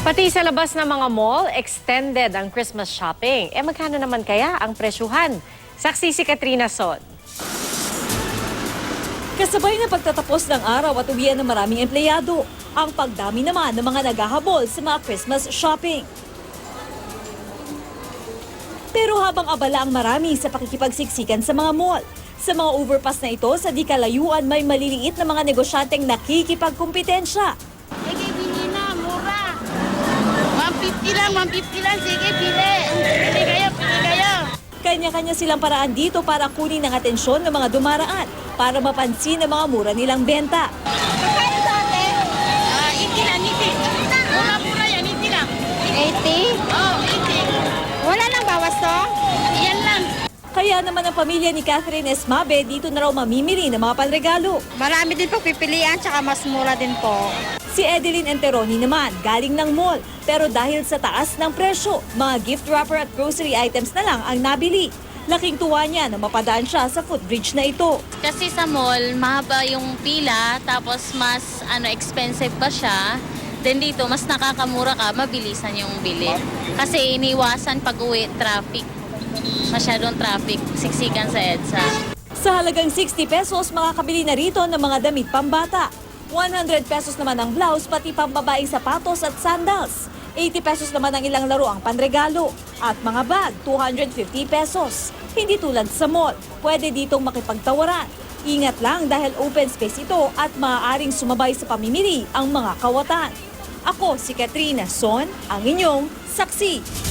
Pati sa labas ng mga mall, extended ang Christmas shopping. Magkano naman kaya ang presyuhan? Saksi si Katrina Son. Kasabay na pagtatapos ng araw at uwian ng maraming empleyado, ang pagdami naman ng mga naghahabol sa mga Christmas shopping. Pero habang abala ang marami sa pakikipagsiksikan sa mga mall, sa mga overpass na ito sa di kalayuan may maliliit na mga negosyanteng nakikipagkumpetensya. Sige, bili na, mura. 150 lang, sige, bili. Pili kayo. Kanya-kanya silang paraan dito para kunin ang atensyon ng mga dumaraan para mapansin ang mga mura nilang benta. Magkano sa atin? 80 lang, 80. Mura yan, 80 lang. 80? Oo, 80. Wala nang bawas to? Yan lang. Kaya naman ang pamilya ni Catherine Esmabe dito na raw mamimili ng mga panregalo. Marami din po pipilian, tsaka mas mura din po. Si Edeline Enteroni naman, galing ng mall. Pero dahil sa taas ng presyo, mga gift wrapper at grocery items na lang ang nabili. Laking tuwa niya na mapadaan siya sa footbridge na ito. Kasi sa mall, mahaba yung pila, tapos mas expensive pa siya. Then dito, mas nakakamura ka, mabilisan yung bili. Kasi iniwasan pag-uwi, traffic. Masyadong traffic, siksikan sa EDSA. Sa halagang 60 pesos, makakabili na rito ng mga damit pambata. 100 pesos naman ang blouse, pati pambabaeng sapatos at sandals. 80 pesos naman ang ilang laruang panregalo. At mga bag, 250 pesos. Hindi tulad sa mall, pwede ditong makipagtawaran. Ingat lang dahil open space ito at maaaring sumabay sa pamimili ang mga kawatan. Ako si Katrina Son, ang inyong saksi.